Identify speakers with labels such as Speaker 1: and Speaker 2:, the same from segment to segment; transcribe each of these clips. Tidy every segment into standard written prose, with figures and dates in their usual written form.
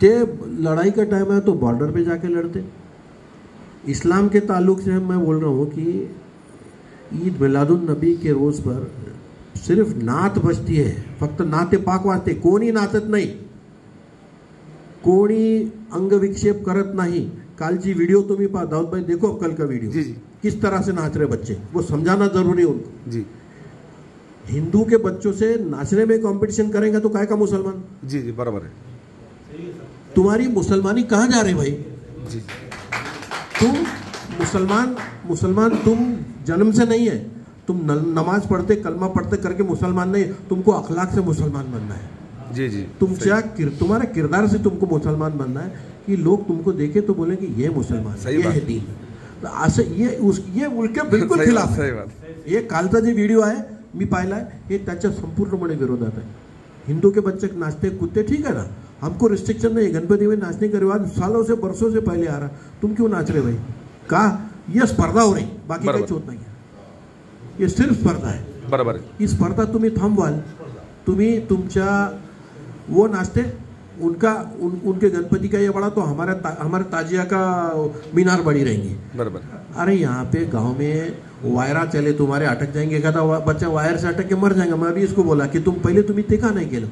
Speaker 1: ते लड़ाई का टाइम है तो बॉर्डर पे जाके लड़ते। इस्लाम के ताल्लुक से मैं बोल रहा हूँ कि ईद मिलादुन नबी के रोज़ पर सिर्फ नात बजती है, फक्त नाते पाक वाजते, कोणी नाचत नाही, कोणी अंगविक्षेप करत नाही। कालची वीडियो तुम्ही पहा, दाऊद भाई देखो कल का वीडियो,
Speaker 2: जी जी
Speaker 1: किस तरह से नाच रहे बच्चे, वो समझाना जरूरी है उनको।
Speaker 2: जी
Speaker 1: हिंदू के बच्चों से नाचने में कंपटीशन करेंगे तो काय का मुसलमान?
Speaker 2: जी जी बराबर है।
Speaker 1: तुम्हारी मुसलमानी कहाँ जा रही भाई?
Speaker 2: जी
Speaker 1: तुम मुसलमान तुम जन्म से नहीं है, तुम नमाज पढ़ते कलमा पढ़ते करके मुसलमान नहीं, तुमको अखलाक से मुसलमान बनना है।
Speaker 2: जी जी
Speaker 1: तुम्हारे किरदार से तुमको मुसलमान बनना है कि लोग तुमको देखे तो बोले कि ये मुसलमान, ये है दीन। तो असं ये उलटे बिलकुल खिलाफ है। ये कालचा जे व्हिडिओ आहे मी पाहिला आहे, हे त्याच्या संपूर्णपणे विरोधात आहे। हिंदू के बच्चे नाचते कूदते ठीक है ना, हमको रिस्ट्रिक्शन नहीं है, गणपति में नाचने का रिवाज सालों से बरसों से पहले आ रहा, तुम क्यों नाच रहे भाई? का ये स्पर्धा हो रही, बाकी काही होत नाही, ये सिर्फ स्पर्धा है।
Speaker 2: बराबर है।
Speaker 1: ही स्पर्धा तुम्ही थांबवाल, तुम्ही तुमच्या वो नाचते उनके गणपति का ये बड़ा तो हमारे ताजिया का मीनार बड़ी रहेंगी।
Speaker 2: बराबर।
Speaker 1: अरे यहाँ पे गांव में वायरा चले, तुम्हारे अटक जाएंगे, एखादा बच्चा वायर से अटक के मर जाएगा। मैं अभी इसको बोला की तुम्ही ते का नाही केलं?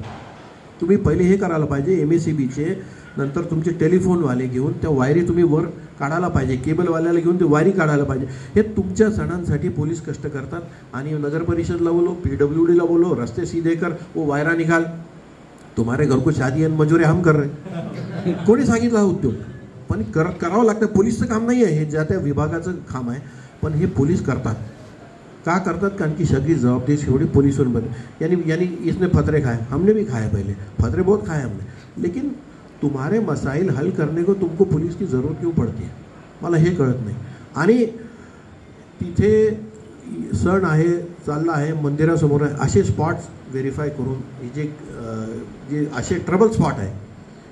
Speaker 1: तुम्ही पहिले हे करायला पाहिजे, MACBचे नंतर तुमचे टेलिफोनवाले घेऊन त्या वायरी तुम्ही वर काढायला पाहिजे, केबलवाल्याला घेऊन ते वायरी काढायला पाहिजे। हे तुमच्या सणांसाठी पोलीस कष्ट करतात आणि नगर परिषदला बोलो, PWDला बोलो, रस्ते सीधे कर, वो वायरा निकाल। तुम्हारे घर को शादी आणि मजुरी हम कर रहे, कोणी सांगितलं हा उद्योग? पण करावं लागतं, पोलीसचं काम नाही आहे हे, ज्या त्या विभागाचं काम आहे, पण हे पोलीस करतात। का करतात? कारण की सगळी जवाबदेही शेवटी पुलिसवर बने। यानी इसने फतरे खाए, हमने भी खाए, पहले फतरे बहुत खाए हमने, लेकिन तुम्हारे मसाइल हल करने को तुमको पुलिस की ज़रूरत क्यों पड़ती है, मला हे कळत नाही। आणि तिथे सण आहे, चालला आहे, मंदिरासमोर आहे, असे स्पॉट्स व्हेरीफाय करून जे असे ट्रबल स्पॉट आहे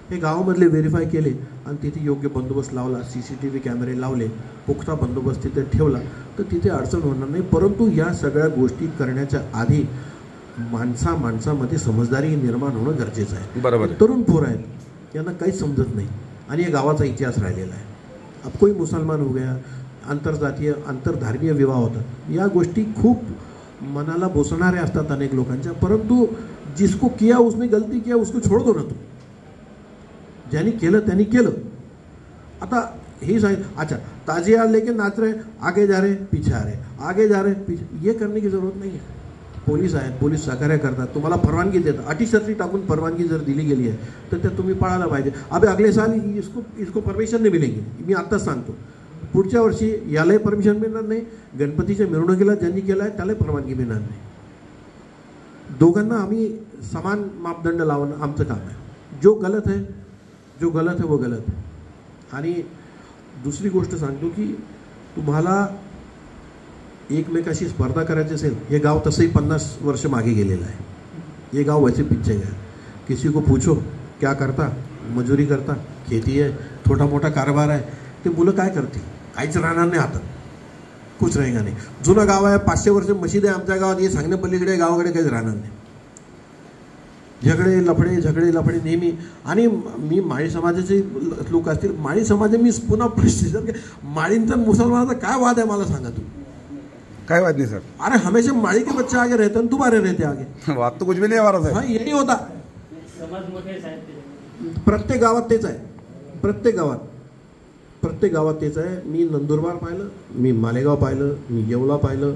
Speaker 1: हे गावामधले व्हेरीफाय केले आणि तिथे योग्य बंदोबस्त लावला, CCTV कॅमेरे लावले, पुख्ता बंदोबस्त तिथे ठेवला, तर तिथे अडचण होणार नाही। परंतु या सगळ्या गोष्टी करण्याच्या आधी माणसामध्ये समजदारी निर्माण होणं गरजेचं आहे।
Speaker 2: बरोबर।
Speaker 1: तरुण पोर आहेत, यांना काहीच समजत नाही आणि या गावाचा इतिहास राहिलेला आहे। अब कोई मुसलमान हो गया, आंतरजातीय आंतरधार्मीय विवाह होतात, या गोष्टी खूप मनाला बोसणाऱ्या असतात अनेक लोकांच्या, परंतु जिसको किया उसने गलती किया उसको छोड़ दो ना तुम, ज्यांनी केलं त्यांनी केलं। आता ही सांग, अच्छा ताजिया लेके नाच रहे, आगे जा रहे पीछे आ रहे, आगे जा रहे पीछे, ये करने की जरूरत नाही आहे। पोलीस आहेत, पोलीस सहकार्य करतात, तुम्हाला परवानगी देतात, अटी शर्ती टाकून परवानगी जर दिली गेली आहे तर त्या तुम्ही पाळायला पाहिजे। अबे अगले साल इसको परमिशन नाही मिळेगी, मी आत्ताच सांगतो, पुढच्या वर्षी यालाही परमिशन मिळणार नाही, गणपतीच्या मिरवणुकीला ज्यांनी केलं आहे त्यालाही परवानगी मिळणार नाही। दोघांना आम्ही समान मापदंड लावणं आमचं काम आहे। जो गलत है वो गलत है। आणि दुसरी गोष्ट सांगतो की तुम्हाला एकमेकाशी स्पर्धा करायची असेल, हे गाव तसंही 50 वर्ष मागे गेलेलं आहे। ये गाव वैसे पीछे गया, किसी को पूछो क्या करता, मजुरी करता, खेती है, छोटा मोठा कारभार आहे, ते मुलं काय करतील? काहीच राहणार नाही, आता कुछ रहेगा नाही। जुनं गाव आहे, 500 वर्ष मशीद आहे आमच्या गावात, हे सांगण्यापलीकडे गावाकडे काहीच राहणार नाही। झगडे लफडे नेहमी। आणि मी माळी समाजाचे लोक असतील, माळी समाज मी पुन्हा प्रश्न, माळींचा मुसलमानाचा काय वाद आहे मला सांगा तुम्ही?
Speaker 2: काय वाद नहीं सर।
Speaker 1: अरे हमेशा माळी के बच्चे आगे रहते हैं, तुम्हारे रहते आगे,
Speaker 2: बात तो कुछ भी नहीं हमारा साहब।
Speaker 1: हाँ, ये नहीं होता, प्रत्येक गावात तेच आहे, प्रत्येक गावात तेच आहे। मी नंदुरबार पाहिलं, मी मालेगाव पाहिलं, मी येवला पाहिलं,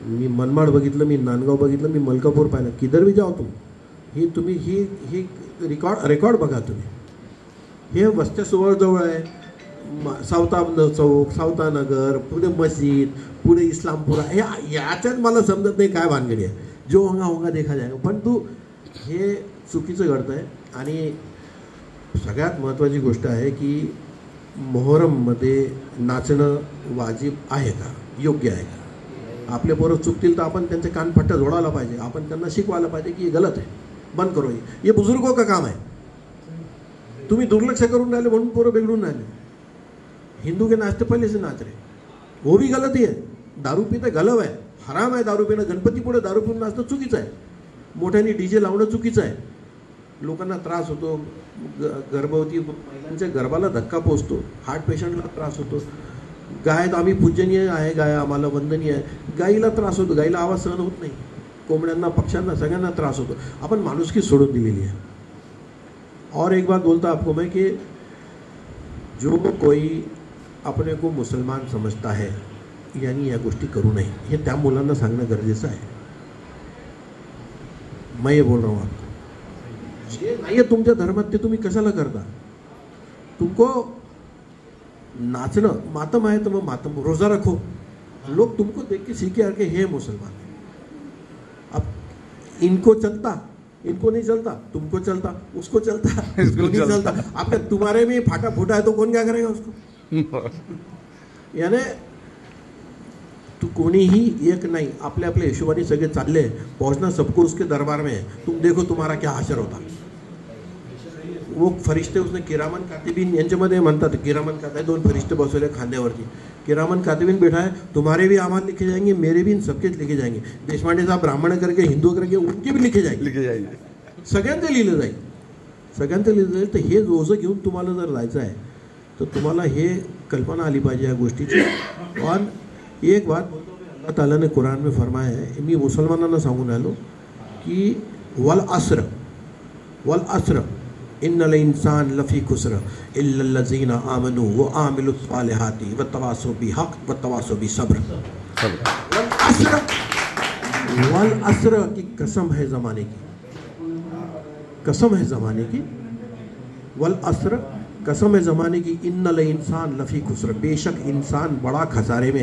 Speaker 1: मी मनमाड बघितलं, मी नांदगाव बघितलं, मी मलकापूर पाहिलं, किधर भी जाओ तुम्ही ही रेकॉर्ड बघा तुम्ही। हे वस्त्या जवळ आहे, सावता चौक, सावतानगर, पुढे मस्जिद, पुढे इस्लामपुरा, हे याच्यात मला समजत नाही काय भानगडी आहे। जो होगा देखा जाएगा, पण तू हे चुकीचं घडतं आहे। आणि सगळ्यात महत्त्वाची गोष्ट आहे की मोहरममध्ये नाचणं वाजिब आहे का, योग्य आहे का? आपले पोरं चुकतील तर आपण त्यांचे कानफट्टा जोडायला पाहिजे, आपण त्यांना शिकवायला पाहिजे की हे गलत आहे, बंद करो, ये बुजुर्गों का काम है। तुम्ही दुर्लक्ष करून राहिले म्हणून पोरं बिघडून राहिले। हिंदू के नाचते पहले से नाच रहे, वो भी गलत ही है। दारू पीते गलव आहे, हराम आहे दारू पिणं, गणपती पुढे दारू पिऊन नाचणं चुकीचं आहे, मोठ्याने DJ लावणं चुकीचं आहे, लोकांना त्रास होतो, गर्भवती महिलांच्या गर्भाला धक्का पोचतो, हार्ट पेशंटला त्रास होतो. गाय तर आम्ही पूजनीय आहे, गाय आम्हाला वंदनीय आहे, गाईला त्रास होतो, गाईला आवाज सहन होत नाही, कोंबड्यांना पक्ष्यांना सगळ्यांना त्रास होतो. आपण माणुसकी सोडून दिलेली आहे. और एक बात बोलता आपको मैं कि जो कोई अपने को मुसलमान समझता है यानी या गोष्टी करू नये, हे त्या मुलांना सांगणं गरजेचं आहे. मैं ये बोल रहा हूँ आपको, जे नाही आहे तुमच्या धर्मात ते तुम्ही कशाला करता. तुमको नाचणं मातम आहे तर मग मातम, रोजा रखो, लोग तुमको देख के सीखे के हे मुसलमान. अब इनको चलता, इनको नहीं चलता, तुमको चलता, उसको चलता, इसको नहीं चलता. अब तुम्हारे में फाटा फूटा है तो कौन क्या करेगा उसको. यानी तू कोणीही एक नाही, आपल्या आपल्या हिशोबाने सगळे चालले, पहुंचना सबको उसके दरबार में है. तुम देखो तुम्हारा क्या हाशर होता. वो फरिश्ते उसने किरामन कातिबीन यांच्यामध्ये म्हणतात, किरामन कातिबीन, दोन फरिश्ते बसवले खांद्यावरती, किरामन कातिबीन बैठा है, तुम्हारे भी आमाल लिखे जाएंगे, मेरे भी, सबके लिखे जाएंगे. देशपांडे साहब ब्राह्मण करके हिंदू करके उनके भी लिखे जाएंगे. सगळ्यांचं लिहिलं जाईल, सगळ्यांचं लिहिलं जाईल. तर हे रोजं घेऊन तुम्हाला जर जायचं आहे तर तुम्हाला हे कल्पना आली पाहिजे या गोष्टीची. और एक बात अल्लाह ताला ने कुरान में फरमाया है, मी मुसलमानांना सांगून आलो की वल अस्र इन्नल इंसान लफी खुस्र इल्लल्लज़ीना आमनू व आमिलुस सालिहाती व तवासौ बिहक़ व तवासौ बिसब्र. वल अस्र की कसम है ज़माने की, कसम है ज़माने की. वल अस्र कसम है ज़माने की, इन्नल इंसान लफी खुस्र, बेशक इंसान बड़ा खसारे में है.